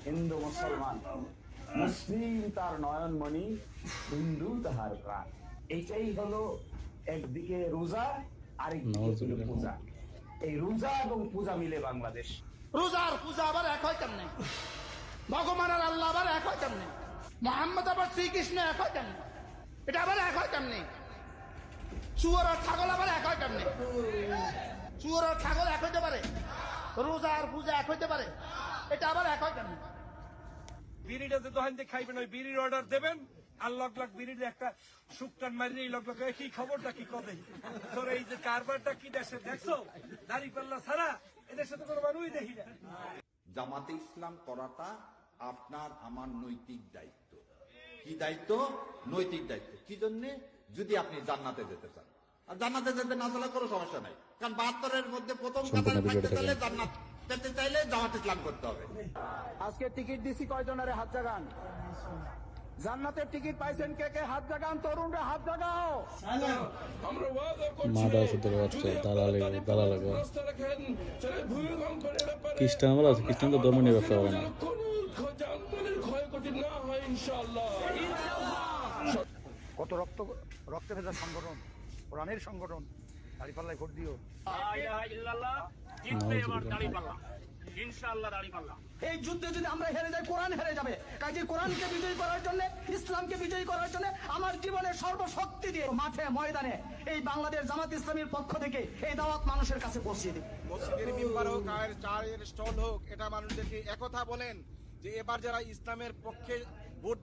হিন্দু মুসলমান, মুসলিম তার নয়নমণি, হিন্দু তাহার প্রাণ। এটাই হলো একদিকে রোজা, আরেকদিকে হলো পূজা। এই রোজা এবং পূজা মিলে বাংলাদেশ। রোজা আর পূজা আবার এক হয় কেমনে? ভগবান আর আল্লাহ আবার এক হয় কেমনে? মোহাম্মদ আবার শ্রীকৃষ্ণ এক হয় কেমনে? এটা আবার এক হয় কেমনে? শুয়োর আর ছাগল আবার এক হয় কেমনে? শুয়োর আর ছাগল এক হইতে পারে? রোজা আর পূজা এক হইতে পারে? এটা আবার এক হয় কেমনে? বিড়িটা যে দোকান দিয়ে খাইবেন, ওই বিড়ির অর্ডার দেবেন, আর লগ লগ বিড়ির একটা শুকটান মারিয়ে এই লগ লগ কি খবরটা কি কবে তোর এই যে কারবারটা কি দেশে দেখছো? দাড়ি পাল্লা ছাড়া এদের সাথে কোনো মানুষই দেখি না। জামাতে ইসলাম করাটা আপনার আমার নৈতিক দায়িত্ব। কি দায়িত্ব? নৈতিক দায়িত্ব। কি জন্য? যদি আপনি জান্নাতে যেতে চান। আর জান্নাতে যেতে না চাইলে কোনো সমস্যা নাই, কারণ 72-এর মধ্যে প্রথম কাতারে থাকতে চাইলে, জান্নাত পেতে চাইলে জামাত ইসলাম করতে হবে। আজকে টিকিট দিছি কয়জনের? হাত জাগান। জান্নাতের টিকিট পাইছেন কে কে? হাত জাগান। তরুণরা হাত জাগাও। খ্রিস্টান বলা আছে, খ্রিস্টান তো ধর্ম নিয়ে ব্যবসা করে না। কত রক্তে ভেজা সংগঠন, প্রাণের সংগঠন, দাঁড়িপাল্লায় ভোট দিও। এই যুদ্ধে যদি আমরা হেরে যাই, কোরআন হেরে যাবে। কাজে কোরআনকে বিজয়ী করার জন্য, ইসলামকে বিজয়ী করার জন্য আমার জীবনের সর্বশক্তি দিয়ে মাঠে ময়দানে এই বাংলাদেশ জামাত ইসলামীর পক্ষ থেকে এই দাওয়াত মানুষের কাছে পৌঁছে দেব। মসজিদের মিম্বার হোক আর চায়ের স্টল হোক, এটা মানুষদেরকে একথা বলেন যে এবার যারা ইসলামের পক্ষে ভোট